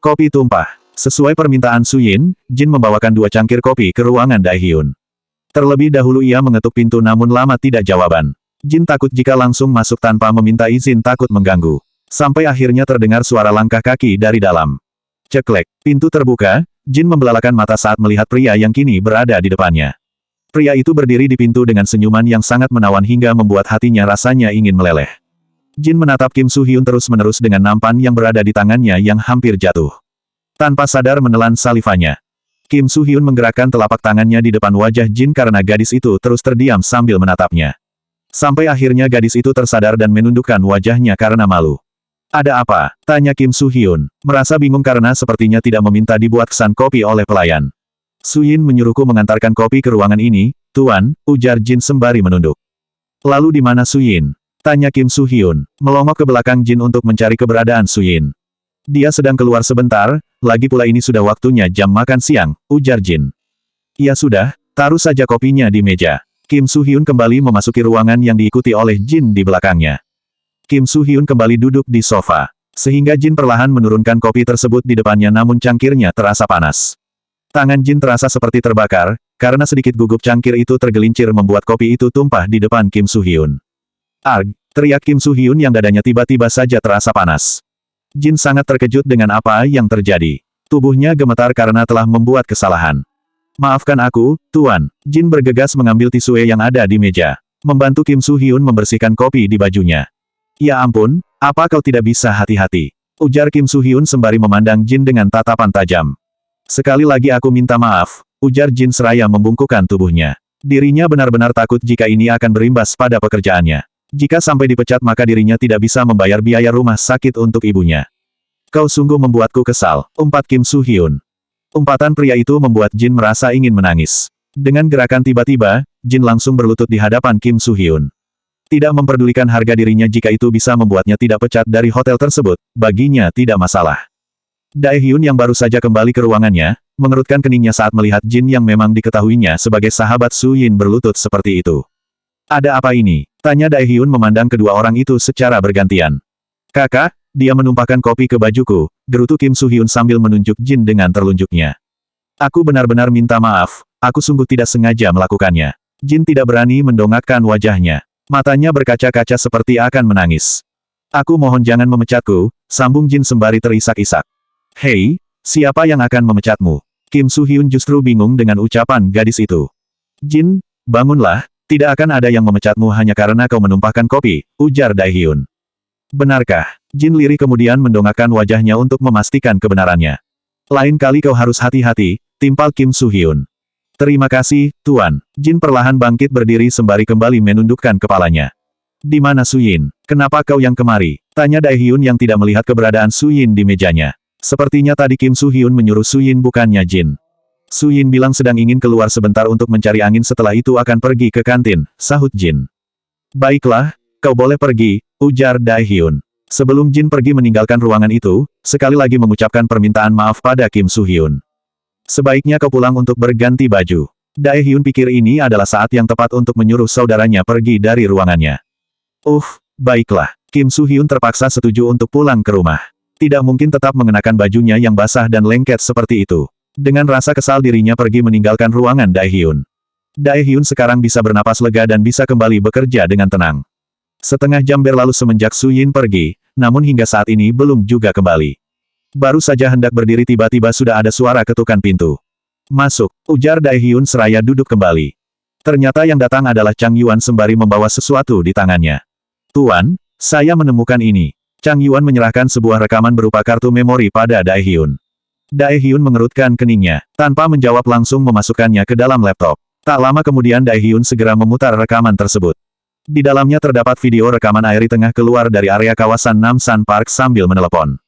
Kopi tumpah. Sesuai permintaan Suyin, Jin membawakan 2 cangkir kopi ke ruangan Daehyun. Terlebih dahulu ia mengetuk pintu namun lama tidak jawaban. Jin takut jika langsung masuk tanpa meminta izin takut mengganggu. Sampai akhirnya terdengar suara langkah kaki dari dalam. Ceklek, pintu terbuka, Jin membelalakan mata saat melihat pria yang kini berada di depannya. Pria itu berdiri di pintu dengan senyuman yang sangat menawan hingga membuat hatinya rasanya ingin meleleh. Jin menatap Kim Soo-hyun terus-menerus dengan nampan yang berada di tangannya yang hampir jatuh. Tanpa sadar menelan salivanya. Kim Soo-hyun menggerakkan telapak tangannya di depan wajah Jin karena gadis itu terus terdiam sambil menatapnya. Sampai akhirnya gadis itu tersadar dan menundukkan wajahnya karena malu. Ada apa? Tanya Kim Soo-hyun, merasa bingung karena sepertinya tidak meminta dibuat kesan kopi oleh pelayan. Suyin menyuruhku mengantarkan kopi ke ruangan ini, Tuan, ujar Jin sembari menunduk. Lalu di mana Suyin? Tanya Kim Soo-hyun, melongok ke belakang Jin untuk mencari keberadaan Suyin. Dia sedang keluar sebentar, lagi pula ini sudah waktunya jam makan siang, ujar Jin. Ya sudah, taruh saja kopinya di meja. Kim Soo-hyun kembali memasuki ruangan yang diikuti oleh Jin di belakangnya. Kim Soo-hyun kembali duduk di sofa. Sehingga Jin perlahan menurunkan kopi tersebut di depannya namun cangkirnya terasa panas. Tangan Jin terasa seperti terbakar, karena sedikit gugup cangkir itu tergelincir membuat kopi itu tumpah di depan Kim Soo-hyun. Arg! Teriak Kim Soo-hyun yang dadanya tiba-tiba saja terasa panas. Jin sangat terkejut dengan apa yang terjadi. Tubuhnya gemetar karena telah membuat kesalahan. Maafkan aku, Tuan. Jin bergegas mengambil tisu yang ada di meja. Membantu Kim Soo-hyun membersihkan kopi di bajunya. Ya ampun, apa kau tidak bisa hati-hati? Ujar Kim Soo-hyun sembari memandang Jin dengan tatapan tajam. Sekali lagi aku minta maaf, ujar Jin seraya membungkukkan tubuhnya. Dirinya benar-benar takut jika ini akan berimbas pada pekerjaannya. Jika sampai dipecat maka dirinya tidak bisa membayar biaya rumah sakit untuk ibunya. Kau sungguh membuatku kesal, umpat Kim Soo-hyun. Umpatan pria itu membuat Jin merasa ingin menangis. Dengan gerakan tiba-tiba, Jin langsung berlutut di hadapan Kim Soo-hyun. Tidak memperdulikan harga dirinya jika itu bisa membuatnya tidak pecat dari hotel tersebut, baginya tidak masalah. Daehyun yang baru saja kembali ke ruangannya, mengerutkan keningnya saat melihat Jin yang memang diketahuinya sebagai sahabat Suyin berlutut seperti itu. Ada apa ini? Tanya Daehyun memandang kedua orang itu secara bergantian. Kakak, dia menumpahkan kopi ke bajuku, gerutu Kim Soo-hyun sambil menunjuk Jin dengan telunjuknya. Aku benar-benar minta maaf, aku sungguh tidak sengaja melakukannya. Jin tidak berani mendongakkan wajahnya. Matanya berkaca-kaca seperti akan menangis. Aku mohon jangan memecatku, sambung Jin sembari terisak-isak. Hei, siapa yang akan memecatmu? Kim Soo-hyun justru bingung dengan ucapan gadis itu. Jin, bangunlah. Tidak akan ada yang memecatmu hanya karena kau menumpahkan kopi, ujar Daehyun. Benarkah? Jin lirih kemudian mendongakkan wajahnya untuk memastikan kebenarannya. Lain kali kau harus hati-hati, timpal Kim Soo-hyun. Terima kasih, Tuan. Jin perlahan bangkit berdiri sembari kembali menundukkan kepalanya. Di mana Suyin? Kenapa kau yang kemari? Tanya Daehyun yang tidak melihat keberadaan Suyin di mejanya. Sepertinya tadi Kim Soo-hyun menyuruh Suyin bukannya Jin. Suyin bilang sedang ingin keluar sebentar untuk mencari angin setelah itu akan pergi ke kantin, sahut Jin. Baiklah, kau boleh pergi, ujar Daehyun. Sebelum Jin pergi meninggalkan ruangan itu, sekali lagi mengucapkan permintaan maaf pada Kim Soo-hyun. Sebaiknya kau pulang untuk berganti baju. Daehyun pikir ini adalah saat yang tepat untuk menyuruh saudaranya pergi dari ruangannya. Baiklah. Kim Soo-hyun terpaksa setuju untuk pulang ke rumah. Tidak mungkin tetap mengenakan bajunya yang basah dan lengket seperti itu. Dengan rasa kesal dirinya pergi meninggalkan ruangan Daehyun. Daehyun sekarang bisa bernapas lega dan bisa kembali bekerja dengan tenang. Setengah jam berlalu semenjak Suyin pergi, namun hingga saat ini belum juga kembali. Baru saja hendak berdiri tiba-tiba sudah ada suara ketukan pintu. Masuk, ujar Daehyun seraya duduk kembali. Ternyata yang datang adalah Chang Yuan sembari membawa sesuatu di tangannya. Tuan, saya menemukan ini. Chang Yuan menyerahkan sebuah rekaman berupa kartu memori pada Daehyun. Daehyun mengerutkan keningnya, tanpa menjawab langsung memasukkannya ke dalam laptop. Tak lama kemudian Daehyun segera memutar rekaman tersebut. Di dalamnya terdapat video rekaman Airi tengah keluar dari area kawasan Namsan Park sambil menelepon.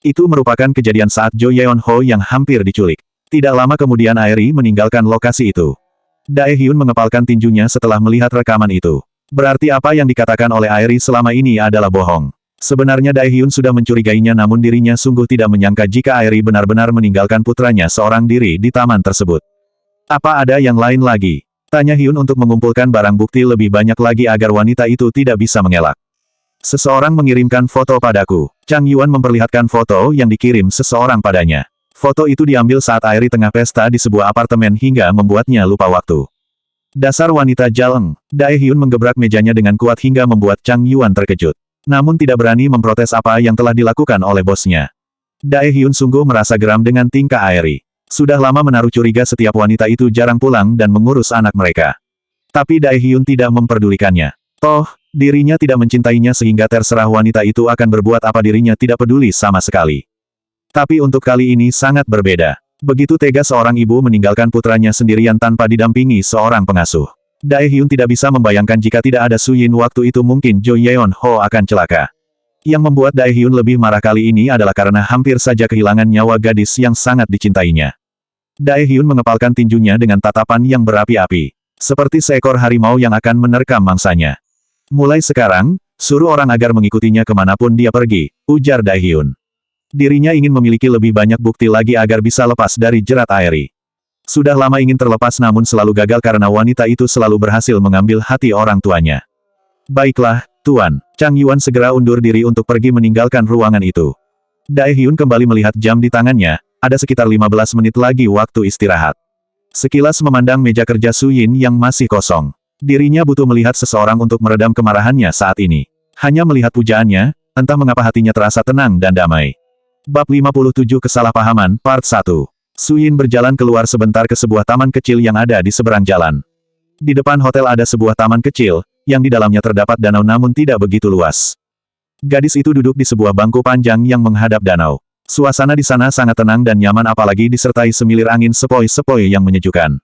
Itu merupakan kejadian saat Jo Yeon-ho yang hampir diculik. Tidak lama kemudian Airi meninggalkan lokasi itu. Daehyun mengepalkan tinjunya setelah melihat rekaman itu. Berarti apa yang dikatakan oleh Airi selama ini adalah bohong. Sebenarnya Daehyun sudah mencurigainya namun dirinya sungguh tidak menyangka jika Airi benar-benar meninggalkan putranya seorang diri di taman tersebut. Apa ada yang lain lagi? Tanya Hyun untuk mengumpulkan barang bukti lebih banyak lagi agar wanita itu tidak bisa mengelak. Seseorang mengirimkan foto padaku. Chang Yuan memperlihatkan foto yang dikirim seseorang padanya. Foto itu diambil saat Airi tengah pesta di sebuah apartemen hingga membuatnya lupa waktu. Dasar wanita jaleng. Dae Hyun menggebrak mejanya dengan kuat hingga membuat Chang Yuan terkejut. Namun tidak berani memprotes apa yang telah dilakukan oleh bosnya. Dae Hyun sungguh merasa geram dengan tingkah Airi. Sudah lama menaruh curiga setiap wanita itu jarang pulang dan mengurus anak mereka. Tapi Dae Hyun tidak memperdulikannya. Toh, dirinya tidak mencintainya sehingga terserah wanita itu akan berbuat apa dirinya tidak peduli sama sekali. Tapi untuk kali ini sangat berbeda. Begitu tega seorang ibu meninggalkan putranya sendirian tanpa didampingi seorang pengasuh. Dae Hyun tidak bisa membayangkan jika tidak ada Su Yin waktu itu mungkin Jo Yeon Ho akan celaka. Yang membuat Dae Hyun lebih marah kali ini adalah karena hampir saja kehilangan nyawa gadis yang sangat dicintainya. Dae Hyun mengepalkan tinjunya dengan tatapan yang berapi-api. Seperti seekor harimau yang akan menerkam mangsanya. Mulai sekarang, suruh orang agar mengikutinya kemanapun dia pergi, ujar Dae Hyun. Dirinya ingin memiliki lebih banyak bukti lagi agar bisa lepas dari jerat Airi. Sudah lama ingin terlepas namun selalu gagal karena wanita itu selalu berhasil mengambil hati orang tuanya. Baiklah, Tuan. Chang Yuan segera undur diri untuk pergi meninggalkan ruangan itu. Dae Hyun kembali melihat jam di tangannya, ada sekitar 15 menit lagi waktu istirahat. Sekilas memandang meja kerja Su Yin yang masih kosong. Dirinya butuh melihat seseorang untuk meredam kemarahannya saat ini. Hanya melihat pujaannya, entah mengapa hatinya terasa tenang dan damai. Bab 57 Kesalahpahaman, Part 1. Su Yin berjalan keluar sebentar ke sebuah taman kecil yang ada di seberang jalan. Di depan hotel ada sebuah taman kecil, yang di dalamnya terdapat danau namun tidak begitu luas. Gadis itu duduk di sebuah bangku panjang yang menghadap danau. Suasana di sana sangat tenang dan nyaman apalagi disertai semilir angin sepoi-sepoi yang menyejukkan.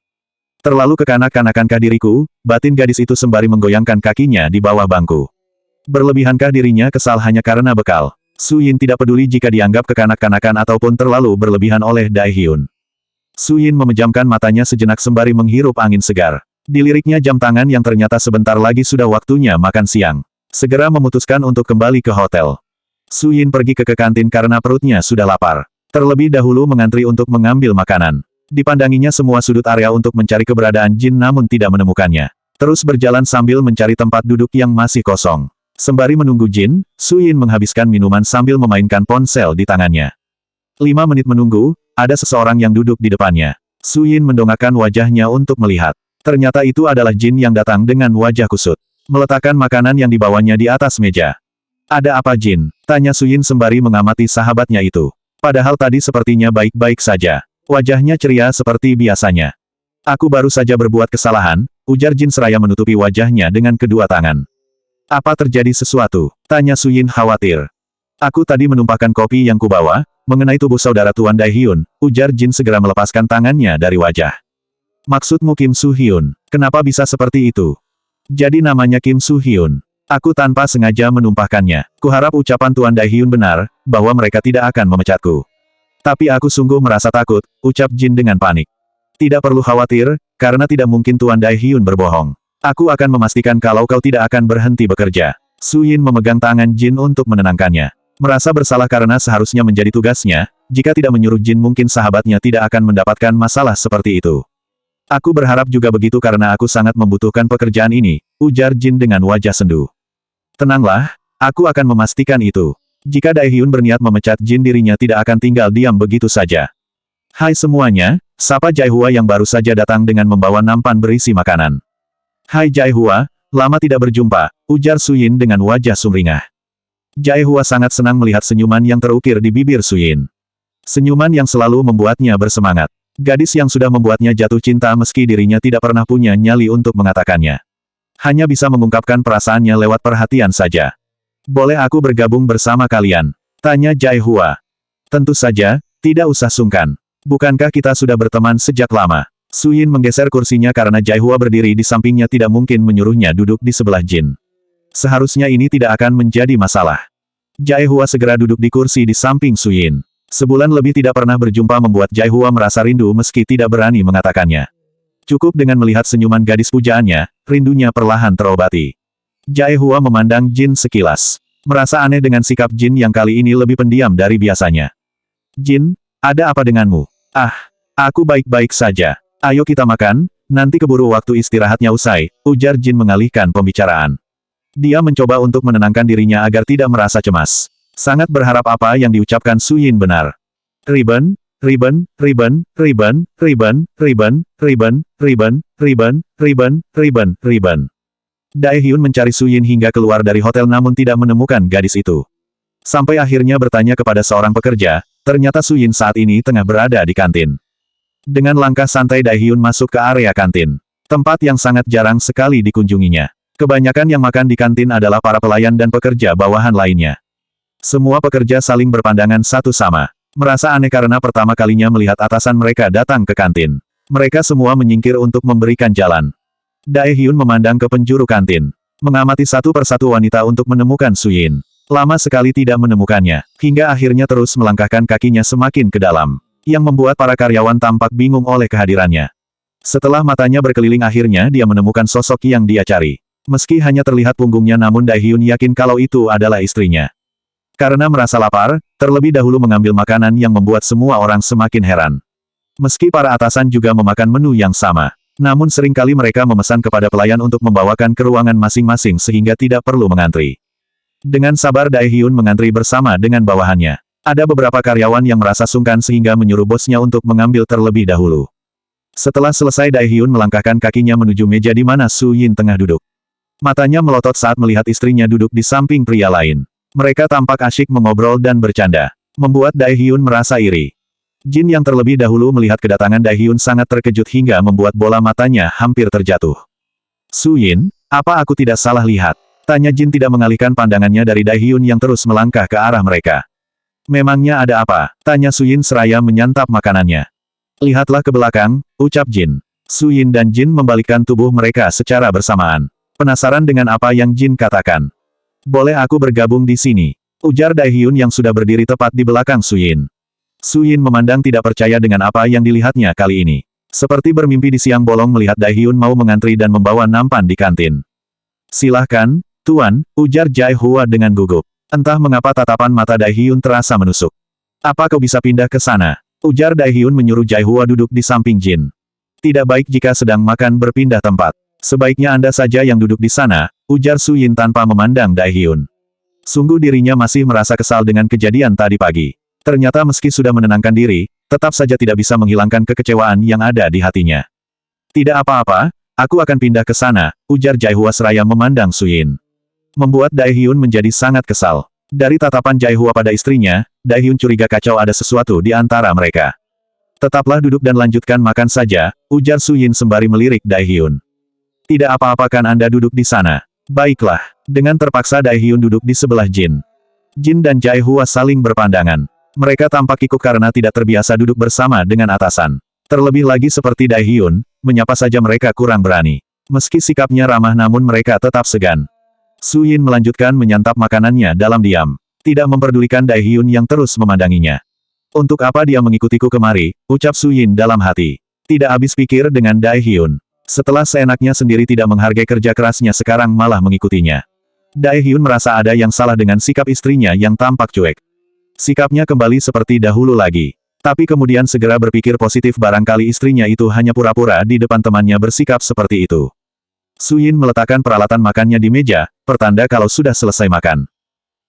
Terlalu kekanak-kanakankah diriku, batin gadis itu sembari menggoyangkan kakinya di bawah bangku. Berlebihankah dirinya kesal hanya karena bekal? Su Yin tidak peduli jika dianggap kekanak-kanakan ataupun terlalu berlebihan oleh Dae Hyun. Su Yin memejamkan matanya sejenak sembari menghirup angin segar. Diliriknya jam tangan yang ternyata sebentar lagi sudah waktunya makan siang. Segera memutuskan untuk kembali ke hotel. Su Yin pergi ke kantin karena perutnya sudah lapar. Terlebih dahulu mengantri untuk mengambil makanan. Dipandanginya semua sudut area untuk mencari keberadaan Jin namun tidak menemukannya. Terus berjalan sambil mencari tempat duduk yang masih kosong. Sembari menunggu Jin, Su Yin menghabiskan minuman sambil memainkan ponsel di tangannya. 5 menit menunggu, ada seseorang yang duduk di depannya. Su Yin mendongakkan wajahnya untuk melihat. Ternyata itu adalah Jin yang datang dengan wajah kusut. Meletakkan makanan yang dibawanya di atas meja. Ada apa Jin? Tanya Su Yin sembari mengamati sahabatnya itu. Padahal tadi sepertinya baik-baik saja. Wajahnya ceria seperti biasanya. Aku baru saja berbuat kesalahan, ujar Jin seraya menutupi wajahnya dengan kedua tangan. Apa terjadi sesuatu? Tanya Su Yin khawatir. Aku tadi menumpahkan kopi yang kubawa, mengenai tubuh saudara Tuan Dae Hyun, ujar Jin segera melepaskan tangannya dari wajah. Maksudmu Kim Su Hyun? Kenapa bisa seperti itu? Jadi namanya Kim Su Hyun. Aku tanpa sengaja menumpahkannya. Kuharap ucapan Tuan Dae Hyun benar, bahwa mereka tidak akan memecatku. Tapi aku sungguh merasa takut, ucap Jin dengan panik. Tidak perlu khawatir, karena tidak mungkin Tuan Dae Hyun berbohong. Aku akan memastikan kalau kau tidak akan berhenti bekerja. Su Yin memegang tangan Jin untuk menenangkannya. Merasa bersalah karena seharusnya menjadi tugasnya, jika tidak menyuruh Jin mungkin sahabatnya tidak akan mendapatkan masalah seperti itu. Aku berharap juga begitu karena aku sangat membutuhkan pekerjaan ini, ujar Jin dengan wajah sendu. Tenanglah, aku akan memastikan itu. Jika Dae Hyun berniat memecat Jin dirinya tidak akan tinggal diam begitu saja. Hai semuanya, sapa Jae Hua yang baru saja datang dengan membawa nampan berisi makanan. Hai Jae Hua, lama tidak berjumpa, ujar Su Yin dengan wajah sumringah. Jae Hua sangat senang melihat senyuman yang terukir di bibir Su Yin. Senyuman yang selalu membuatnya bersemangat. Gadis yang sudah membuatnya jatuh cinta meski dirinya tidak pernah punya nyali untuk mengatakannya. Hanya bisa mengungkapkan perasaannya lewat perhatian saja. Boleh aku bergabung bersama kalian? Tanya Jae Hua. Tentu saja, tidak usah sungkan. Bukankah kita sudah berteman sejak lama? Su Yin menggeser kursinya karena Jae Hua berdiri di sampingnya tidak mungkin menyuruhnya duduk di sebelah Jin. Seharusnya ini tidak akan menjadi masalah. Jae Hua segera duduk di kursi di samping Su Yin. Sebulan lebih tidak pernah berjumpa membuat Jae Hua merasa rindu meski tidak berani mengatakannya. Cukup dengan melihat senyuman gadis pujaannya, rindunya perlahan terobati. Jae Hua memandang Jin sekilas. Merasa aneh dengan sikap Jin yang kali ini lebih pendiam dari biasanya. Jin, ada apa denganmu? Ah, aku baik-baik saja. Ayo kita makan, nanti keburu waktu istirahatnya usai, ujar Jin mengalihkan pembicaraan. Dia mencoba untuk menenangkan dirinya agar tidak merasa cemas. Sangat berharap apa yang diucapkan Su Yin benar. Ribbon, ribbon, ribbon, ribbon, ribbon, ribbon, ribbon, ribbon, ribbon, ribbon, ribbon, ribbon. Daehyun mencari Su Yin hingga keluar dari hotel namun tidak menemukan gadis itu. Sampai akhirnya bertanya kepada seorang pekerja, ternyata Su Yin saat ini tengah berada di kantin. Dengan langkah santai Daehyun masuk ke area kantin. Tempat yang sangat jarang sekali dikunjunginya. Kebanyakan yang makan di kantin adalah para pelayan dan pekerja bawahan lainnya. Semua pekerja saling berpandangan satu sama. Merasa aneh karena pertama kalinya melihat atasan mereka datang ke kantin. Mereka semua menyingkir untuk memberikan jalan. Daehyun memandang ke penjuru kantin. Mengamati satu persatu wanita untuk menemukan Su Yin. Lama sekali tidak menemukannya, hingga akhirnya terus melangkahkan kakinya semakin ke dalam. Yang membuat para karyawan tampak bingung oleh kehadirannya. Setelah matanya berkeliling akhirnya dia menemukan sosok yang dia cari. Meski hanya terlihat punggungnya namun Daehyun yakin kalau itu adalah istrinya. Karena merasa lapar, terlebih dahulu mengambil makanan yang membuat semua orang semakin heran. Meski para atasan juga memakan menu yang sama. Namun seringkali mereka memesan kepada pelayan untuk membawakan ke ruangan masing-masing sehingga tidak perlu mengantri. Dengan sabar Daehyun mengantri bersama dengan bawahannya. Ada beberapa karyawan yang merasa sungkan sehingga menyuruh bosnya untuk mengambil terlebih dahulu. Setelah selesai Daehyun melangkahkan kakinya menuju meja di mana Su Yin tengah duduk. Matanya melotot saat melihat istrinya duduk di samping pria lain. Mereka tampak asyik mengobrol dan bercanda. Membuat Daehyun merasa iri. Jin yang terlebih dahulu melihat kedatangan Daehyun sangat terkejut hingga membuat bola matanya hampir terjatuh. Su Yin, apa aku tidak salah lihat? Tanya Jin tidak mengalihkan pandangannya dari Daehyun yang terus melangkah ke arah mereka. Memangnya ada apa? Tanya Su Yin seraya menyantap makanannya. Lihatlah ke belakang, ucap Jin. Su Yin dan Jin membalikkan tubuh mereka secara bersamaan. Penasaran dengan apa yang Jin katakan. Boleh aku bergabung di sini? Ujar Daehyun yang sudah berdiri tepat di belakang Su Yin. Su Yin memandang tidak percaya dengan apa yang dilihatnya kali ini. Seperti bermimpi di siang bolong melihat Daehyun mau mengantri dan membawa nampan di kantin. Silahkan, Tuan, ujar Jae Hua dengan gugup. Entah mengapa tatapan mata Daehyun terasa menusuk. Apa kau bisa pindah ke sana? Ujar Daehyun menyuruh Jae Hua duduk di samping Jin. Tidak baik jika sedang makan berpindah tempat. Sebaiknya Anda saja yang duduk di sana, ujar Su Yin tanpa memandang Daehyun. Sungguh dirinya masih merasa kesal dengan kejadian tadi pagi. Ternyata meski sudah menenangkan diri, tetap saja tidak bisa menghilangkan kekecewaan yang ada di hatinya. Tidak apa-apa, aku akan pindah ke sana, ujar Jae Hua seraya memandang Su Yin. Membuat Daehyun menjadi sangat kesal. Dari tatapan Jae Hua pada istrinya, Daehyun curiga kacau ada sesuatu di antara mereka. Tetaplah duduk dan lanjutkan makan saja, ujar Su Yin sembari melirik Daehyun. Tidak apa-apa kan Anda duduk di sana. Baiklah. Dengan terpaksa Daehyun duduk di sebelah Jin. Jin dan Jae Hua saling berpandangan. Mereka tampak kikuk karena tidak terbiasa duduk bersama dengan atasan. Terlebih lagi seperti Daehyun, menyapa saja mereka kurang berani. Meski sikapnya ramah namun mereka tetap segan. Su Yin melanjutkan menyantap makanannya dalam diam. Tidak memperdulikan Daehyun yang terus memandanginya. Untuk apa dia mengikutiku kemari, ucap Su Yin dalam hati. Tidak habis pikir dengan Daehyun. Setelah seenaknya sendiri tidak menghargai kerja kerasnya sekarang malah mengikutinya. Daehyun merasa ada yang salah dengan sikap istrinya yang tampak cuek. Sikapnya kembali seperti dahulu lagi. Tapi kemudian segera berpikir positif barangkali istrinya itu hanya pura-pura di depan temannya bersikap seperti itu. Su Yin meletakkan peralatan makannya di meja, pertanda kalau sudah selesai makan.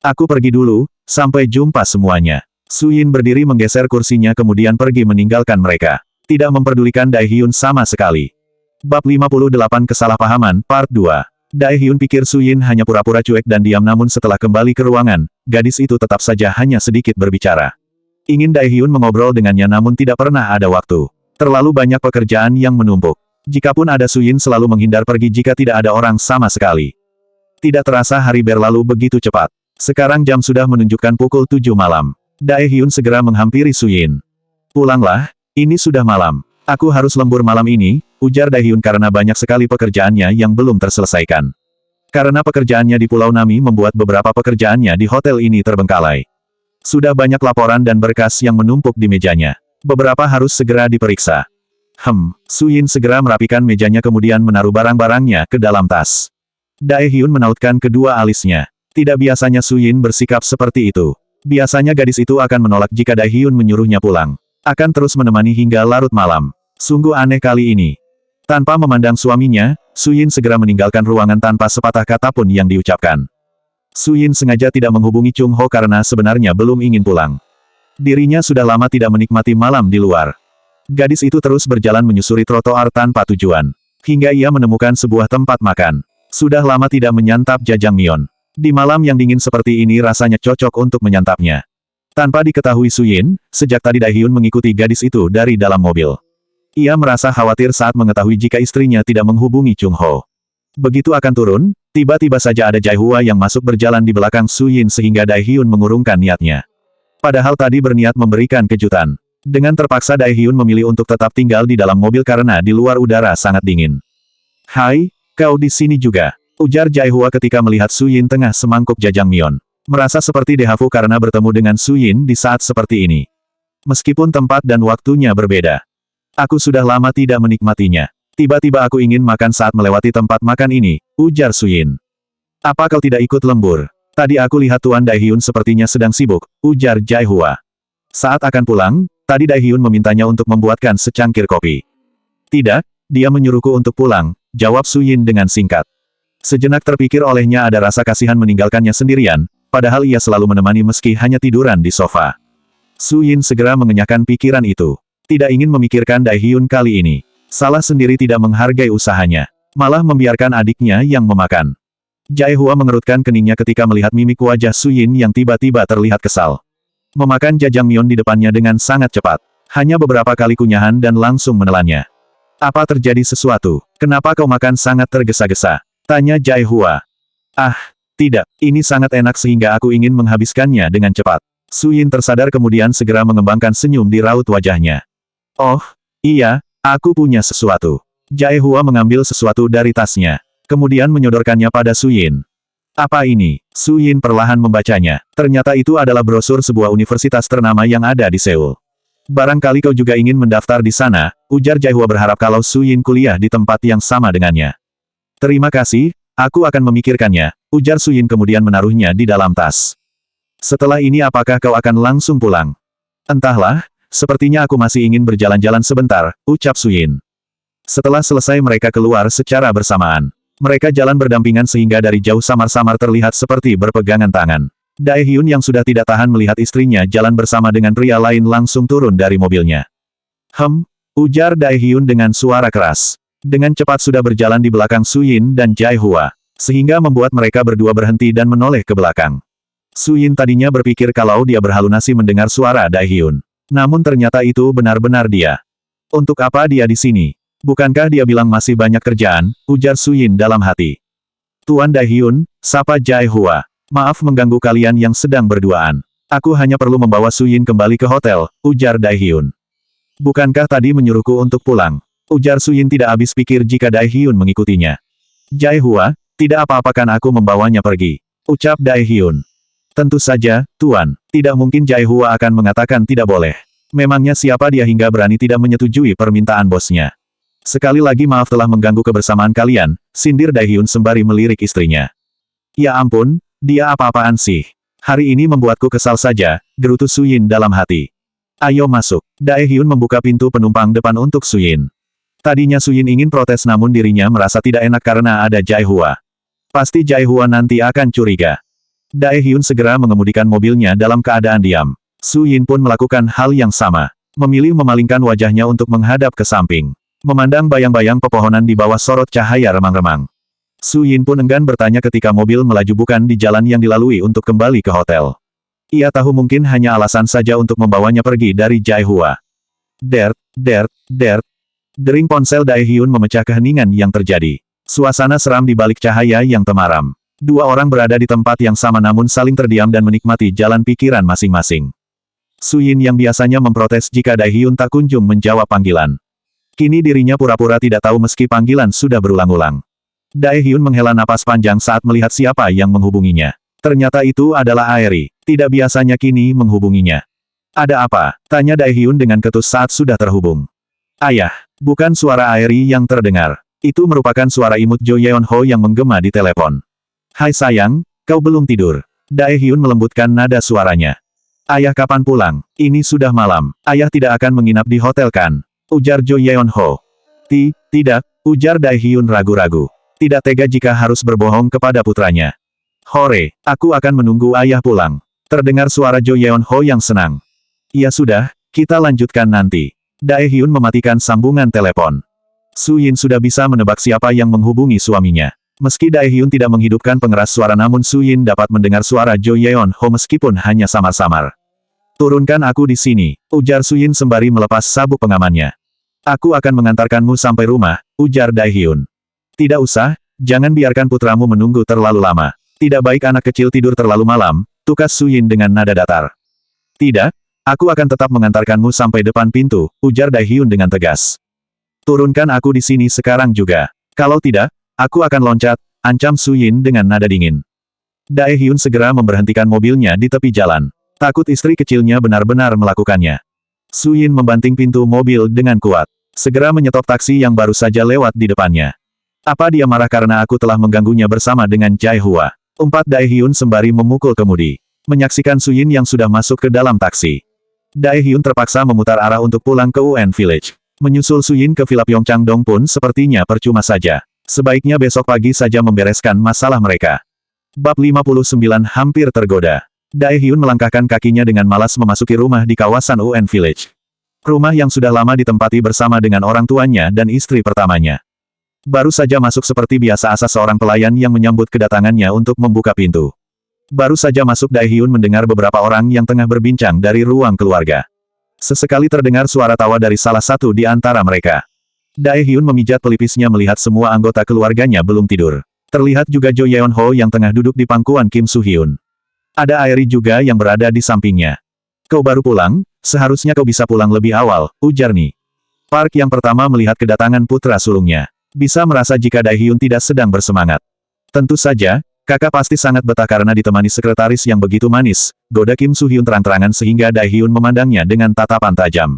Aku pergi dulu, sampai jumpa semuanya. Su Yin berdiri menggeser kursinya kemudian pergi meninggalkan mereka. Tidak memperdulikan Daehyun sama sekali. Bab 58 Kesalahpahaman, Part 2. Daehyun pikir Su Yin hanya pura-pura cuek dan diam namun setelah kembali ke ruangan, gadis itu tetap saja hanya sedikit berbicara. Ingin Daehyun mengobrol dengannya namun tidak pernah ada waktu. Terlalu banyak pekerjaan yang menumpuk. Jikapun ada Su Yin selalu menghindar pergi jika tidak ada orang sama sekali. Tidak terasa hari berlalu begitu cepat. Sekarang jam sudah menunjukkan pukul 7 malam. Daehyun segera menghampiri Su Yin. Pulanglah, ini sudah malam. Aku harus lembur malam ini, ujar Daehyun karena banyak sekali pekerjaannya yang belum terselesaikan. Karena pekerjaannya di Pulau Nami membuat beberapa pekerjaannya di hotel ini terbengkalai. Sudah banyak laporan dan berkas yang menumpuk di mejanya. Beberapa harus segera diperiksa. Su Yin segera merapikan mejanya kemudian menaruh barang-barangnya ke dalam tas. Daehyun menautkan kedua alisnya. Tidak biasanya Su Yin bersikap seperti itu. Biasanya gadis itu akan menolak jika Daehyun menyuruhnya pulang. Akan terus menemani hingga larut malam. Sungguh aneh kali ini. Tanpa memandang suaminya, Su Yin segera meninggalkan ruangan tanpa sepatah kata pun yang diucapkan. Su Yin sengaja tidak menghubungi Chung Ho karena sebenarnya belum ingin pulang. Dirinya sudah lama tidak menikmati malam di luar. Gadis itu terus berjalan menyusuri trotoar tanpa tujuan. Hingga ia menemukan sebuah tempat makan. Sudah lama tidak menyantap jajangmyeon. Di malam yang dingin seperti ini rasanya cocok untuk menyantapnya. Tanpa diketahui Su Yin, sejak tadi Daehyun mengikuti gadis itu dari dalam mobil. Ia merasa khawatir saat mengetahui jika istrinya tidak menghubungi Chung Ho. Begitu akan turun, tiba-tiba saja ada Jae Hua yang masuk berjalan di belakang Su Yin sehingga Daehyun mengurungkan niatnya. Padahal tadi berniat memberikan kejutan. Dengan terpaksa Daehyun memilih untuk tetap tinggal di dalam mobil karena di luar udara sangat dingin. "Hai, kau di sini juga," ujar Jae Hua ketika melihat Su Yin tengah semangkuk jajangmyeon. Merasa seperti dejavu karena bertemu dengan Su Yin di saat seperti ini. Meskipun tempat dan waktunya berbeda. Aku sudah lama tidak menikmatinya. Tiba-tiba aku ingin makan saat melewati tempat makan ini, ujar Su Yin. "Apa kau tidak ikut lembur? Tadi aku lihat Tuan Daehyun sepertinya sedang sibuk," ujar Jae Hua. Saat akan pulang, tadi Daehyun memintanya untuk membuatkan secangkir kopi. "Tidak, dia menyuruhku untuk pulang," jawab Su Yin dengan singkat. Sejenak terpikir olehnya ada rasa kasihan meninggalkannya sendirian, padahal ia selalu menemani meski hanya tiduran di sofa. Su Yin segera mengenyahkan pikiran itu. Tidak ingin memikirkan Daehyun kali ini. Salah sendiri tidak menghargai usahanya. Malah membiarkan adiknya yang memakan. Jae Hua mengerutkan keningnya ketika melihat mimik wajah Su Yin yang tiba-tiba terlihat kesal. Memakan jajangmyeon di depannya dengan sangat cepat. Hanya beberapa kali kunyahan dan langsung menelannya. "Apa terjadi sesuatu? Kenapa kau makan sangat tergesa-gesa?" tanya Jae Hua. "Ah, tidak, ini sangat enak sehingga aku ingin menghabiskannya dengan cepat." Su Yin tersadar kemudian segera mengembangkan senyum di raut wajahnya. "Oh, iya, aku punya sesuatu." Jae Hua mengambil sesuatu dari tasnya. Kemudian menyodorkannya pada Su Yin. "Apa ini?" Su Yin perlahan membacanya. Ternyata itu adalah brosur sebuah universitas ternama yang ada di Seoul. "Barangkali kau juga ingin mendaftar di sana," ujar Jae Hua berharap kalau Su Yin kuliah di tempat yang sama dengannya. "Terima kasih, aku akan memikirkannya," ujar Su Yin kemudian menaruhnya di dalam tas. "Setelah ini apakah kau akan langsung pulang?" "Entahlah, sepertinya aku masih ingin berjalan-jalan sebentar," ucap Su Yin. Setelah selesai mereka keluar secara bersamaan. Mereka jalan berdampingan sehingga dari jauh samar-samar terlihat seperti berpegangan tangan. Daehyun yang sudah tidak tahan melihat istrinya jalan bersama dengan pria lain langsung turun dari mobilnya. Ujar Daehyun dengan suara keras. Dengan cepat sudah berjalan di belakang Su Yin dan Jae Hua. Sehingga membuat mereka berdua berhenti dan menoleh ke belakang. Su Yin tadinya berpikir kalau dia berhalunasi mendengar suara Daehyun. Namun ternyata itu benar-benar dia. "Untuk apa dia di sini? Bukankah dia bilang masih banyak kerjaan?" ujar Su Yin dalam hati. "Tuan Daehyun," sapa Jae Hua. "Maaf mengganggu kalian yang sedang berduaan. Aku hanya perlu membawa Su Yin kembali ke hotel," ujar Daehyun. "Bukankah tadi menyuruhku untuk pulang?" ujar Su Yin tidak habis pikir jika Daehyun mengikutinya. "Jae Hua, tidak apa-apakan aku membawanya pergi," ucap Daehyun. "Tentu saja, Tuan. Tidak mungkin Jae Hua akan mengatakan tidak boleh. Memangnya siapa dia hingga berani tidak menyetujui permintaan bosnya?" "Sekali lagi maaf telah mengganggu kebersamaan kalian," sindir Daehyun sembari melirik istrinya. "Ya ampun, dia apa-apaan sih? Hari ini membuatku kesal saja," gerutu Su Yin dalam hati. "Ayo masuk." Daehyun membuka pintu penumpang depan untuk Su Yin. Tadinya Su Yin ingin protes namun dirinya merasa tidak enak karena ada Jae Hua. Pasti Jae Hua nanti akan curiga. Daehyun segera mengemudikan mobilnya dalam keadaan diam. Su Yin pun melakukan hal yang sama. Memilih memalingkan wajahnya untuk menghadap ke samping. Memandang bayang-bayang pepohonan di bawah sorot cahaya remang-remang. Su Yin pun enggan bertanya ketika mobil melaju bukan di jalan yang dilalui untuk kembali ke hotel. Ia tahu mungkin hanya alasan saja untuk membawanya pergi dari Jae Hua. Dert. Dering ponsel Daehyun memecah keheningan yang terjadi. Suasana seram di balik cahaya yang temaram. Dua orang berada di tempat yang sama namun saling terdiam dan menikmati jalan pikiran masing-masing. Su Yin yang biasanya memprotes jika Daehyun tak kunjung menjawab panggilan. Kini dirinya pura-pura tidak tahu meski panggilan sudah berulang-ulang. Daehyun menghela napas panjang saat melihat siapa yang menghubunginya. Ternyata itu adalah Aeri. Tidak biasanya kini menghubunginya. "Ada apa?" tanya Daehyun dengan ketus saat sudah terhubung. "Ayah." Bukan suara Aeri yang terdengar. Itu merupakan suara imut Jo Yeon Ho yang menggema di telepon. "Hai sayang, kau belum tidur?" Daehyun melembutkan nada suaranya. "Ayah kapan pulang? Ini sudah malam. Ayah tidak akan menginap di hotel kan?" ujar Jo Yeon Ho. Tidak," Ujar Dae Hyun ragu-ragu. Tidak tega jika harus berbohong kepada putranya. Hore, aku akan menunggu ayah pulang. Terdengar suara Jo Yeon Ho yang senang. Ya sudah, kita lanjutkan nanti. Dae Hyun mematikan sambungan telepon. Su Yin sudah bisa menebak siapa yang menghubungi suaminya. Meski Dae Hyun tidak menghidupkan pengeras suara namun Su Yin dapat mendengar suara Jo Yeon Ho meskipun hanya samar-samar. Turunkan aku di sini, ujar Su Yin sembari melepas sabuk pengamannya. Aku akan mengantarkanmu sampai rumah, ujar Dae Hyun. Tidak usah, jangan biarkan putramu menunggu terlalu lama. Tidak baik anak kecil tidur terlalu malam, tukas Su Yin dengan nada datar. Tidak, aku akan tetap mengantarkanmu sampai depan pintu, ujar Dae Hyun dengan tegas. Turunkan aku di sini sekarang juga. Kalau tidak, aku akan loncat, ancam Su Yin dengan nada dingin. Dae Hyun segera memberhentikan mobilnya di tepi jalan. Takut istri kecilnya benar-benar melakukannya. Su Yin membanting pintu mobil dengan kuat. Segera menyetop taksi yang baru saja lewat di depannya. Apa dia marah karena aku telah mengganggunya bersama dengan Jae Hua? Umpat Dae Hyun sembari memukul kemudi. Menyaksikan Su Yin yang sudah masuk ke dalam taksi. Dae Hyun terpaksa memutar arah untuk pulang ke UN Village. Menyusul Su Yin ke Villa Pyeongchang Dong pun sepertinya percuma saja. Sebaiknya besok pagi saja membereskan masalah mereka. Bab 59 hampir tergoda. Dae Hyun melangkahkan kakinya dengan malas memasuki rumah di kawasan UN Village. Rumah yang sudah lama ditempati bersama dengan orang tuanya dan istri pertamanya. Baru saja masuk seperti biasa asa seorang pelayan yang menyambut kedatangannya untuk membuka pintu. Baru saja masuk Dae Hyun mendengar beberapa orang yang tengah berbincang dari ruang keluarga. Sesekali terdengar suara tawa dari salah satu di antara mereka. Dae Hyun memijat pelipisnya melihat semua anggota keluarganya belum tidur. Terlihat juga Jo Yeon Ho yang tengah duduk di pangkuan Kim Soo Hyun. Ada Airi juga yang berada di sampingnya. Kau baru pulang, seharusnya kau bisa pulang lebih awal, ujar Ni. Park yang pertama melihat kedatangan putra sulungnya. Bisa merasa jika Dae Hyun tidak sedang bersemangat. Tentu saja, kakak pasti sangat betah karena ditemani sekretaris yang begitu manis, goda Kim Soo Hyun terang-terangan sehingga Dae Hyun memandangnya dengan tatapan tajam.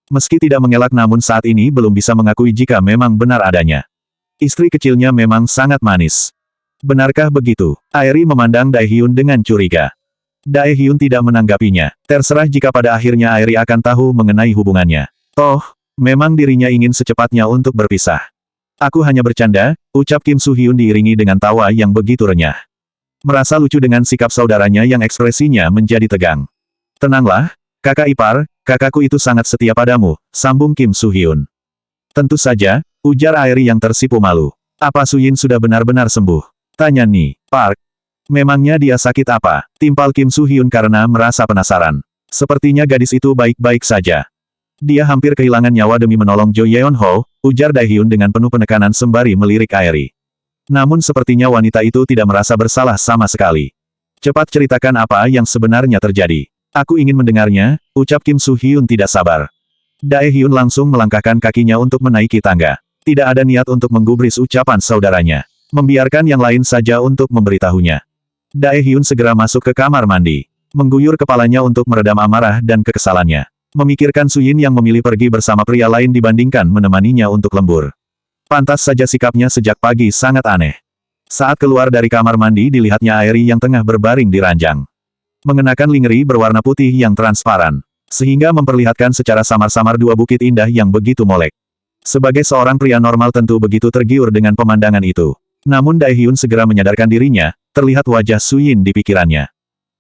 Meski tidak mengelak namun saat ini belum bisa mengakui jika memang benar adanya. Istri kecilnya memang sangat manis. Benarkah begitu? Airi memandang Dae Hyun dengan curiga. Dae Hyun tidak menanggapinya. Terserah jika pada akhirnya Airi akan tahu mengenai hubungannya. Toh, memang dirinya ingin secepatnya untuk berpisah. Aku hanya bercanda, ucap Kim Soo Hyun diiringi dengan tawa yang begitu renyah. Merasa lucu dengan sikap saudaranya yang ekspresinya menjadi tegang. Tenanglah, kakak ipar, kakakku itu sangat setia padamu, sambung Kim Soo Hyun. Tentu saja, ujar Airi yang tersipu malu. Apa Su Yin sudah benar-benar sembuh? Tanya Ni. Park. Memangnya dia sakit apa? Timpal Kim Soo Hyun karena merasa penasaran. Sepertinya gadis itu baik-baik saja. Dia hampir kehilangan nyawa demi menolong Jo Yeon Ho, ujar Dae Hyun dengan penuh penekanan sembari melirik Airi. Namun sepertinya wanita itu tidak merasa bersalah sama sekali. Cepat ceritakan apa yang sebenarnya terjadi. Aku ingin mendengarnya, ucap Kim Soo Hyun tidak sabar. Dae Hyun langsung melangkahkan kakinya untuk menaiki tangga. Tidak ada niat untuk menggubris ucapan saudaranya. Membiarkan yang lain saja untuk memberitahunya. Dae Hyun segera masuk ke kamar mandi. Mengguyur kepalanya untuk meredam amarah dan kekesalannya. Memikirkan Su Yin yang memilih pergi bersama pria lain dibandingkan menemaninya untuk lembur. Pantas saja sikapnya sejak pagi sangat aneh. Saat keluar dari kamar mandi dilihatnya Airi yang tengah berbaring di ranjang. Mengenakan lingerie berwarna putih yang transparan. Sehingga memperlihatkan secara samar-samar dua bukit indah yang begitu molek. Sebagai seorang pria normal tentu begitu tergiur dengan pemandangan itu. Namun Dae Hyun segera menyadarkan dirinya, terlihat wajah Su Yin di pikirannya.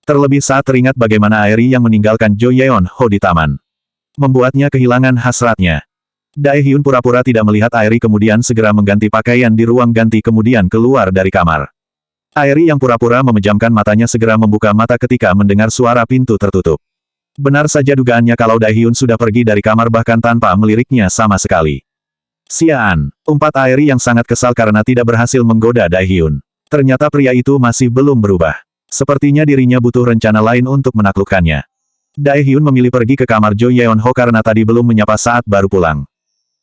Terlebih saat teringat bagaimana Airi yang meninggalkan Jo Yeon Ho di taman. Membuatnya kehilangan hasratnya. Dae Hyun pura-pura tidak melihat Airi kemudian segera mengganti pakaian di ruang ganti kemudian keluar dari kamar. Airi yang pura-pura memejamkan matanya segera membuka mata ketika mendengar suara pintu tertutup. Benar saja dugaannya kalau Dae Hyun sudah pergi dari kamar bahkan tanpa meliriknya sama sekali. Siaan, umpat Airi yang sangat kesal karena tidak berhasil menggoda Dae Hyun. Ternyata pria itu masih belum berubah. Sepertinya dirinya butuh rencana lain untuk menaklukkannya. Dae Hyun memilih pergi ke kamar Jo Yeon Ho karena tadi belum menyapa saat baru pulang.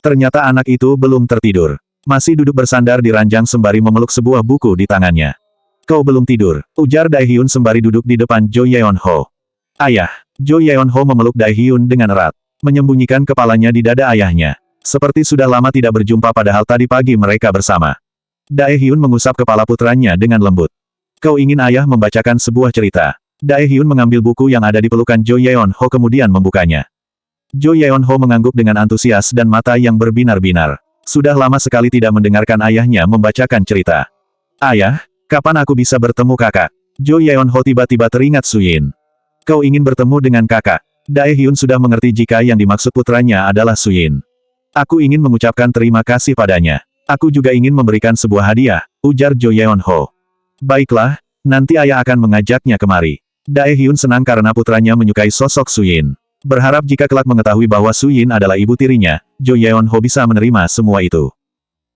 Ternyata anak itu belum tertidur. Masih duduk bersandar di ranjang sembari memeluk sebuah buku di tangannya. Kau belum tidur, ujar Dae Hyun sembari duduk di depan Jo Yeon Ho. Ayah, Jo Yeon Ho memeluk Dae Hyun dengan erat. Menyembunyikan kepalanya di dada ayahnya. Seperti sudah lama tidak berjumpa padahal tadi pagi mereka bersama. Dae Hyun mengusap kepala putranya dengan lembut. Kau ingin ayah membacakan sebuah cerita. Dae Hyun mengambil buku yang ada di pelukan Jo Yeon Ho kemudian membukanya. Jo Yeon Ho mengangguk dengan antusias dan mata yang berbinar-binar. Sudah lama sekali tidak mendengarkan ayahnya membacakan cerita. Ayah, kapan aku bisa bertemu kakak? Jo Yeonho tiba-tiba teringat Su Yin. Kau ingin bertemu dengan kakak? Daehyun sudah mengerti jika yang dimaksud putranya adalah Su Yin. Aku ingin mengucapkan terima kasih padanya. Aku juga ingin memberikan sebuah hadiah, ujar Jo Yeonho. Baiklah, nanti ayah akan mengajaknya kemari. Daehyun senang karena putranya menyukai sosok Su Yin. Berharap jika kelak mengetahui bahwa Su Yin adalah ibu tirinya, Jo Yeonho bisa menerima semua itu.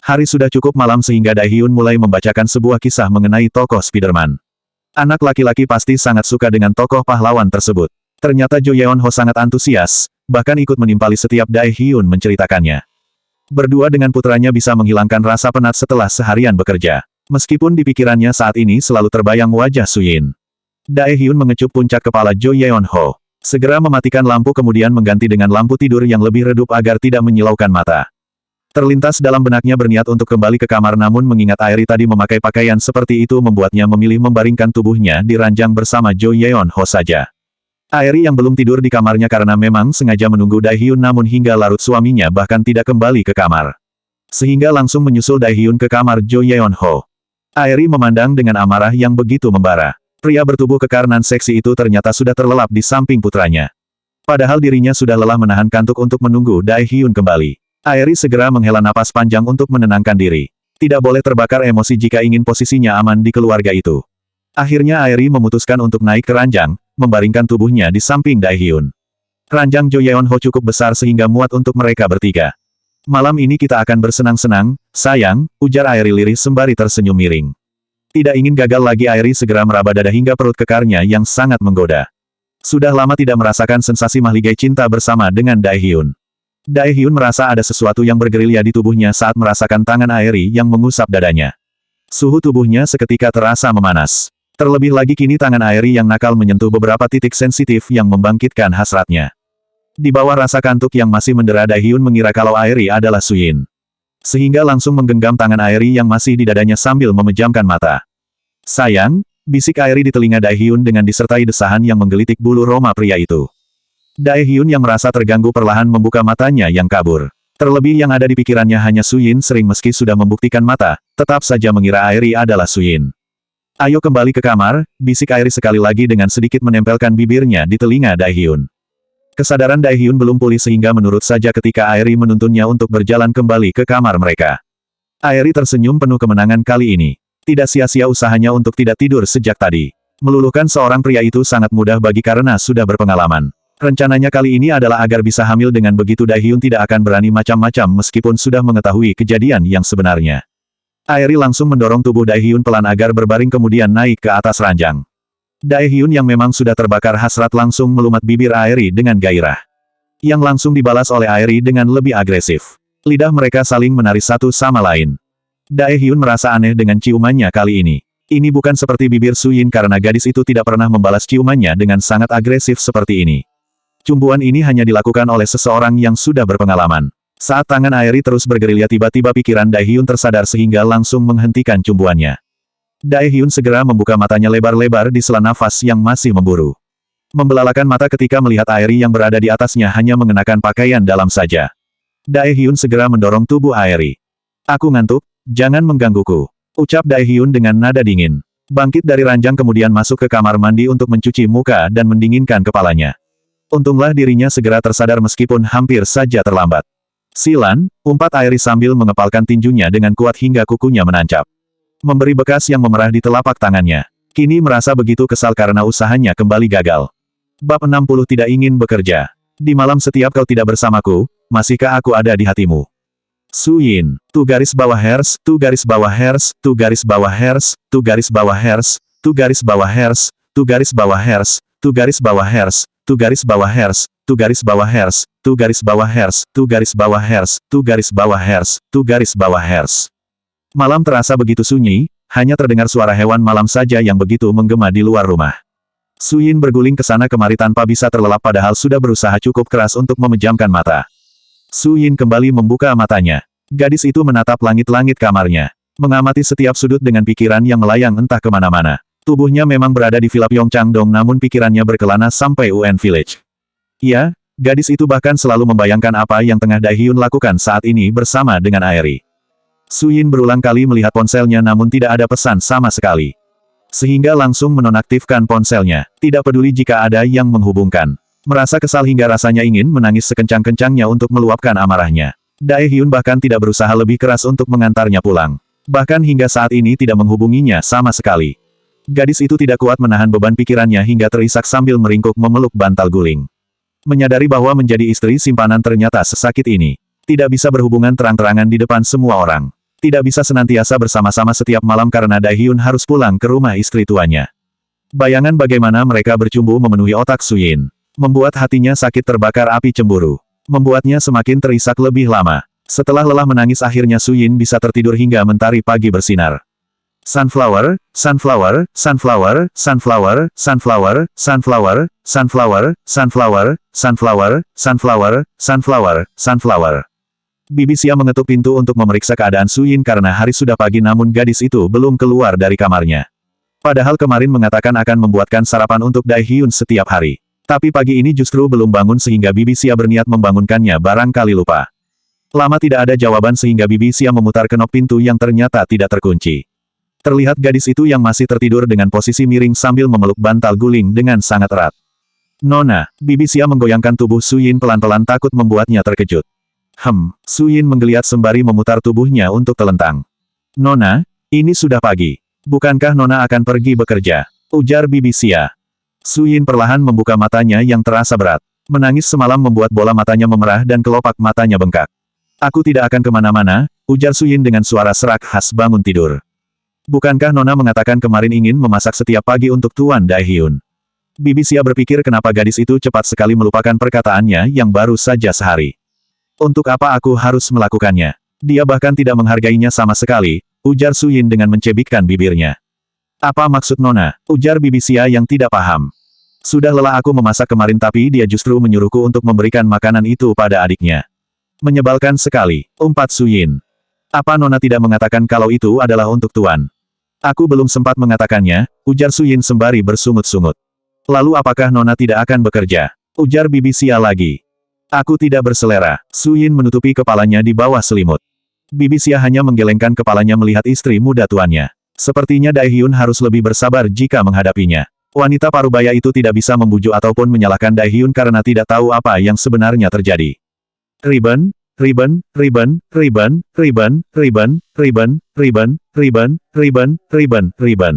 Hari sudah cukup malam sehingga Daehyun mulai membacakan sebuah kisah mengenai tokoh Spiderman. Anak laki-laki pasti sangat suka dengan tokoh pahlawan tersebut. Ternyata Jo Yeonho sangat antusias, bahkan ikut menimpali setiap Daehyun menceritakannya. Berdua dengan putranya bisa menghilangkan rasa penat setelah seharian bekerja. Meskipun di pikirannya saat ini selalu terbayang wajah Su Yin. Daehyun mengecup puncak kepala Jo Yeonho. Segera mematikan lampu kemudian mengganti dengan lampu tidur yang lebih redup agar tidak menyilaukan mata. Terlintas dalam benaknya berniat untuk kembali ke kamar namun mengingat Airi tadi memakai pakaian seperti itu membuatnya memilih membaringkan tubuhnya di ranjang bersama Jo Yeonho saja. Airi yang belum tidur di kamarnya karena memang sengaja menunggu Daehyun namun hingga larut suaminya bahkan tidak kembali ke kamar. Sehingga langsung menyusul Daehyun ke kamar Jo Yeonho. Airi memandang dengan amarah yang begitu membara. Pria bertubuh kekar nan seksi itu ternyata sudah terlelap di samping putranya. Padahal dirinya sudah lelah menahan kantuk untuk menunggu Daehyun kembali. Airi segera menghela napas panjang untuk menenangkan diri. Tidak boleh terbakar emosi jika ingin posisinya aman di keluarga itu. Akhirnya Airi memutuskan untuk naik ke ranjang, membaringkan tubuhnya di samping Daehyun. Ranjang Jo Yeonho cukup besar sehingga muat untuk mereka bertiga. Malam ini kita akan bersenang-senang, sayang, ujar Airi lirih sembari tersenyum miring. Tidak ingin gagal lagi Airi segera meraba dada hingga perut kekarnya yang sangat menggoda. Sudah lama tidak merasakan sensasi mahligai cinta bersama dengan Daehyun. Daehyun merasa ada sesuatu yang bergerilya di tubuhnya saat merasakan tangan Airi yang mengusap dadanya. Suhu tubuhnya seketika terasa memanas. Terlebih lagi kini tangan Airi yang nakal menyentuh beberapa titik sensitif yang membangkitkan hasratnya. Di bawah rasa kantuk yang masih mendera Daehyun mengira kalau Airi adalah Su Yin. Sehingga langsung menggenggam tangan Airi yang masih di dadanya sambil memejamkan mata. Sayang, bisik Airi di telinga Daehyun dengan disertai desahan yang menggelitik bulu roma pria itu. Daehyun yang merasa terganggu perlahan membuka matanya yang kabur. Terlebih yang ada di pikirannya hanya Su Yin sering meski sudah membuktikan mata, tetap saja mengira Airi adalah Su Yin. Ayo kembali ke kamar, bisik Airi sekali lagi dengan sedikit menempelkan bibirnya di telinga Daehyun. Kesadaran Daehyun belum pulih sehingga menurut saja ketika Airi menuntunnya untuk berjalan kembali ke kamar mereka. Airi tersenyum penuh kemenangan kali ini. Tidak sia-sia usahanya untuk tidak tidur sejak tadi. Meluluhkan seorang pria itu sangat mudah bagi karena sudah berpengalaman. Rencananya kali ini adalah agar bisa hamil dengan begitu Daehyun tidak akan berani macam-macam meskipun sudah mengetahui kejadian yang sebenarnya. Airi langsung mendorong tubuh Daehyun pelan agar berbaring kemudian naik ke atas ranjang. Daehyun yang memang sudah terbakar hasrat langsung melumat bibir Airi dengan gairah. Yang langsung dibalas oleh Airi dengan lebih agresif. Lidah mereka saling menari satu sama lain. Daehyun merasa aneh dengan ciumannya kali ini. Ini bukan seperti bibir Su Yin karena gadis itu tidak pernah membalas ciumannya dengan sangat agresif seperti ini. Cumbuan ini hanya dilakukan oleh seseorang yang sudah berpengalaman. Saat tangan Airi terus bergerilya tiba-tiba pikiran Daehyun tersadar sehingga langsung menghentikan cumbuannya. Daehyun segera membuka matanya lebar-lebar di sela nafas yang masih memburu. Membelalakan mata ketika melihat Airi yang berada di atasnya hanya mengenakan pakaian dalam saja. Daehyun segera mendorong tubuh Airi. Aku ngantuk, jangan menggangguku. Ucap Daehyun dengan nada dingin. Bangkit dari ranjang kemudian masuk ke kamar mandi untuk mencuci muka dan mendinginkan kepalanya. Untunglah dirinya segera tersadar meskipun hampir saja terlambat. Silan, umpat Airi sambil mengepalkan tinjunya dengan kuat hingga kukunya menancap. Memberi bekas yang memerah di telapak tangannya. Kini merasa begitu kesal karena usahanya kembali gagal. Bab 60 tidak ingin bekerja. Di malam setiap kau tidak bersamaku, masihkah aku ada di hatimu? Su Yin, tu garis bawah hers, tu garis bawah hers, tu garis bawah hers, tu garis bawah hers, tu garis bawah hers, tu garis bawah hers, tu garis bawah hers, tu garis bawah hers, tu garis bawah hers, tu garis bawah hers, tu garis bawah hers, tu garis bawah hers, tu garis bawah hers. Malam terasa begitu sunyi, hanya terdengar suara hewan malam saja yang begitu menggema di luar rumah. Su Yin berguling ke sana kemari tanpa bisa terlelap padahal sudah berusaha cukup keras untuk memejamkan mata. Su Yin kembali membuka matanya. Gadis itu menatap langit-langit kamarnya. Mengamati setiap sudut dengan pikiran yang melayang entah kemana-mana. Tubuhnya memang berada di Villa Pyeongchangdong namun pikirannya berkelana sampai UN Village. Ya, Gadis itu bahkan selalu membayangkan apa yang tengah Daehyun lakukan saat ini bersama dengan Aeri. Suyin berulang kali melihat ponselnya namun tidak ada pesan sama sekali. Sehingga langsung menonaktifkan ponselnya, tidak peduli jika ada yang menghubungkan. Merasa kesal hingga rasanya ingin menangis sekencang-kencangnya untuk meluapkan amarahnya. Daehyun bahkan tidak berusaha lebih keras untuk mengantarnya pulang. Bahkan hingga saat ini tidak menghubunginya sama sekali. Gadis itu tidak kuat menahan beban pikirannya hingga terisak sambil meringkuk memeluk bantal guling. Menyadari bahwa menjadi istri simpanan ternyata sesakit ini. Tidak bisa berhubungan terang-terangan di depan semua orang. Tidak bisa senantiasa bersama-sama setiap malam karena Daehyun harus pulang ke rumah istri tuanya. Bayangan bagaimana mereka bercumbu memenuhi otak Suyin. Membuat hatinya sakit terbakar api cemburu. Membuatnya semakin terisak lebih lama. Setelah lelah menangis akhirnya Suyin bisa tertidur hingga mentari pagi bersinar. Sunflower, sunflower, sunflower, sunflower, sunflower, sunflower, sunflower, sunflower, sunflower, sunflower, sunflower, sunflower. Bibi Xia mengetuk pintu untuk memeriksa keadaan Suyin karena hari sudah pagi namun gadis itu belum keluar dari kamarnya. Padahal kemarin mengatakan akan membuatkan sarapan untuk Daehyun setiap hari. Tapi pagi ini justru belum bangun sehingga Bibi Xia berniat membangunkannya barangkali lupa. Lama tidak ada jawaban sehingga Bibi Xia memutar kenop pintu yang ternyata tidak terkunci. Terlihat gadis itu yang masih tertidur dengan posisi miring sambil memeluk bantal guling dengan sangat erat. Nona, Bibi Xia menggoyangkan tubuh Suyin pelan-pelan takut membuatnya terkejut. Suyin menggeliat sembari memutar tubuhnya untuk telentang. Nona, ini sudah pagi. Bukankah Nona akan pergi bekerja? Ujar Bibi Xia. Suyin perlahan membuka matanya yang terasa berat. Menangis semalam membuat bola matanya memerah dan kelopak matanya bengkak. Aku tidak akan kemana-mana, ujar Suyin dengan suara serak khas bangun tidur. Bukankah Nona mengatakan kemarin ingin memasak setiap pagi untuk Tuan Daehyun? Bibi Xia berpikir kenapa gadis itu cepat sekali melupakan perkataannya yang baru saja sehari. Untuk apa aku harus melakukannya? Dia bahkan tidak menghargainya sama sekali, ujar Suyin dengan mencebikkan bibirnya. Apa maksud Nona? Ujar Bibi Xia yang tidak paham. Sudah lelah aku memasak kemarin tapi dia justru menyuruhku untuk memberikan makanan itu pada adiknya. Menyebalkan sekali, umpat Suyin. Apa Nona tidak mengatakan kalau itu adalah untuk Tuan? Aku belum sempat mengatakannya, ujar Suyin sembari bersungut-sungut. Lalu apakah Nona tidak akan bekerja? Ujar Bibi Xia lagi. Aku tidak berselera. Suyin menutupi kepalanya di bawah selimut. Bibi Xia hanya menggelengkan kepalanya melihat istri muda tuannya. Sepertinya Daehyun harus lebih bersabar jika menghadapinya. Wanita parubaya itu tidak bisa membujuk ataupun menyalahkan Daehyun karena tidak tahu apa yang sebenarnya terjadi. Ribbon, ribbon, ribbon, ribbon, ribbon, ribbon, ribbon, ribbon, ribbon, ribbon, ribbon, ribbon.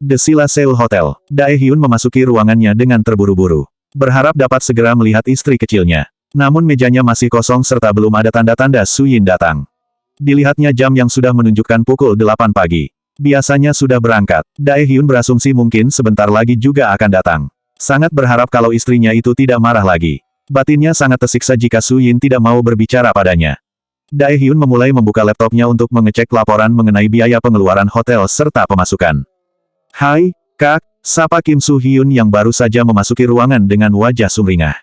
The Sila Seoul Hotel. Daehyun memasuki ruangannya dengan terburu-buru. Berharap dapat segera melihat istri kecilnya. Namun mejanya masih kosong serta belum ada tanda-tanda Suyin datang. Dilihatnya jam yang sudah menunjukkan pukul 8 pagi. Biasanya sudah berangkat. Daehyun berasumsi mungkin sebentar lagi juga akan datang. Sangat berharap kalau istrinya itu tidak marah lagi. Batinnya sangat tersiksa jika Suyin tidak mau berbicara padanya. Daehyun memulai membuka laptopnya untuk mengecek laporan mengenai biaya pengeluaran hotel serta pemasukan. Hai, Kak, sapa Kim Soo-hyun yang baru saja memasuki ruangan dengan wajah sumringah.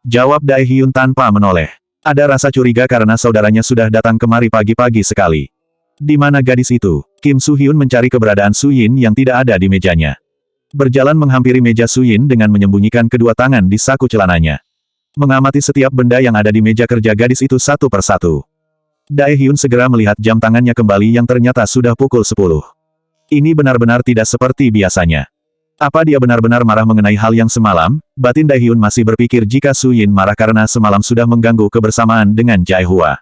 Jawab Daehyun tanpa menoleh. Ada rasa curiga karena saudaranya sudah datang kemari pagi-pagi sekali. Di mana gadis itu? Kim Soo-hyun mencari keberadaan Suyin yang tidak ada di mejanya. Berjalan menghampiri meja Suyin dengan menyembunyikan kedua tangan di saku celananya. Mengamati setiap benda yang ada di meja kerja gadis itu satu persatu. Daehyun segera melihat jam tangannya kembali yang ternyata sudah pukul 10. Ini benar-benar tidak seperti biasanya. Apa dia benar-benar marah mengenai hal yang semalam? Batin Daehyun masih berpikir jika Suyin marah karena semalam sudah mengganggu kebersamaan dengan Jae Hua.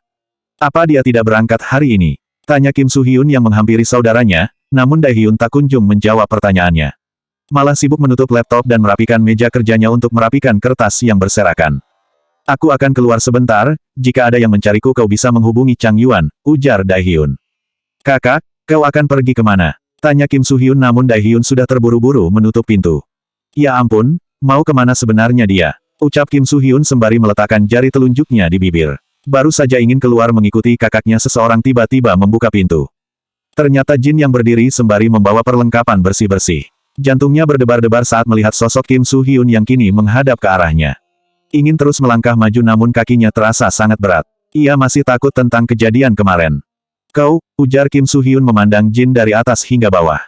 Apa dia tidak berangkat hari ini? Tanya Kim Soo-hyun yang menghampiri saudaranya, namun Daehyun tak kunjung menjawab pertanyaannya. Malah sibuk menutup laptop dan merapikan meja kerjanya untuk merapikan kertas yang berserakan. Aku akan keluar sebentar, jika ada yang mencariku kau bisa menghubungi Chang Yuan, ujar Daehyun. Kakak, kau akan pergi kemana? Tanya Kim Soo-hyun namun Daehyun sudah terburu-buru menutup pintu. Ya ampun, mau kemana sebenarnya dia? Ucap Kim Soo-hyun sembari meletakkan jari telunjuknya di bibir. Baru saja ingin keluar mengikuti kakaknya seseorang tiba-tiba membuka pintu. Ternyata Jin yang berdiri sembari membawa perlengkapan bersih-bersih. Jantungnya berdebar-debar saat melihat sosok Kim Soo-hyun yang kini menghadap ke arahnya. Ingin terus melangkah maju namun kakinya terasa sangat berat. Ia masih takut tentang kejadian kemarin. Kau, ujar Kim Soo-hyun memandang Jin dari atas hingga bawah.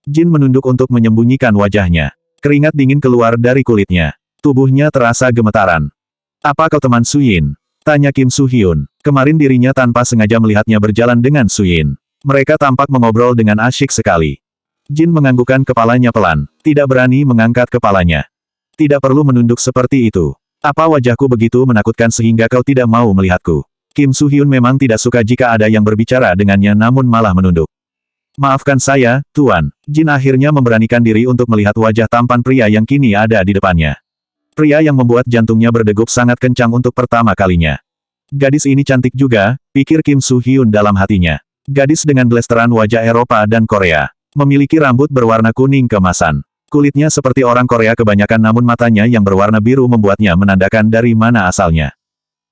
Jin menunduk untuk menyembunyikan wajahnya. Keringat dingin keluar dari kulitnya. Tubuhnya terasa gemetaran. Apa kau teman Su Yin? Tanya Kim Su Hyun. Kemarin dirinya tanpa sengaja melihatnya berjalan dengan Su Yin. Mereka tampak mengobrol dengan asyik sekali. Jin menganggukkan kepalanya pelan, tidak berani mengangkat kepalanya. Tidak perlu menunduk seperti itu. Apa wajahku begitu menakutkan sehingga kau tidak mau melihatku? Kim Su Hyun memang tidak suka jika ada yang berbicara dengannya namun malah menunduk. Maafkan saya, Tuan. Jin akhirnya memberanikan diri untuk melihat wajah tampan pria yang kini ada di depannya. Pria yang membuat jantungnya berdegup sangat kencang untuk pertama kalinya. Gadis ini cantik juga, pikir Kim Su Hyun dalam hatinya. Gadis dengan blasteran wajah Eropa dan Korea. Memiliki rambut berwarna kuning keemasan. Kulitnya seperti orang Korea kebanyakan namun matanya yang berwarna biru membuatnya menandakan dari mana asalnya.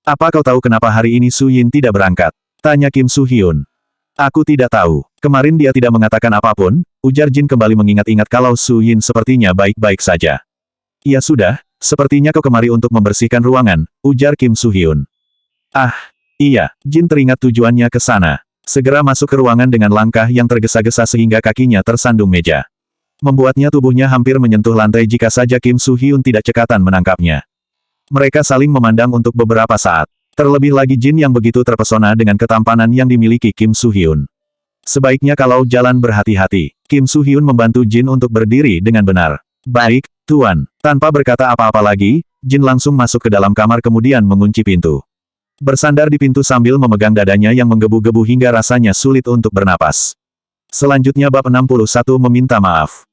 Apa kau tahu kenapa hari ini Su Yin tidak berangkat? Tanya Kim Su Hyun. Aku tidak tahu. Kemarin dia tidak mengatakan apapun, ujar Jin kembali mengingat-ingat kalau Su Yin sepertinya baik-baik saja. Ya sudah, sepertinya kau kemari untuk membersihkan ruangan, ujar Kim Su Hyun. Ah, iya, Jin teringat tujuannya ke sana. Segera masuk ke ruangan dengan langkah yang tergesa-gesa sehingga kakinya tersandung meja. Membuatnya tubuhnya hampir menyentuh lantai jika saja Kim Su Hyun tidak cekatan menangkapnya. Mereka saling memandang untuk beberapa saat. Terlebih lagi Jin yang begitu terpesona dengan ketampanan yang dimiliki Kim Su Hyun. Sebaiknya kalau jalan berhati-hati. Kim Su Hyun membantu Jin untuk berdiri dengan benar. Baik, Tuan. Tanpa berkata apa-apa lagi, Jin langsung masuk ke dalam kamar kemudian mengunci pintu. Bersandar di pintu sambil memegang dadanya yang menggebu-gebu hingga rasanya sulit untuk bernapas. Selanjutnya bab 61 meminta maaf.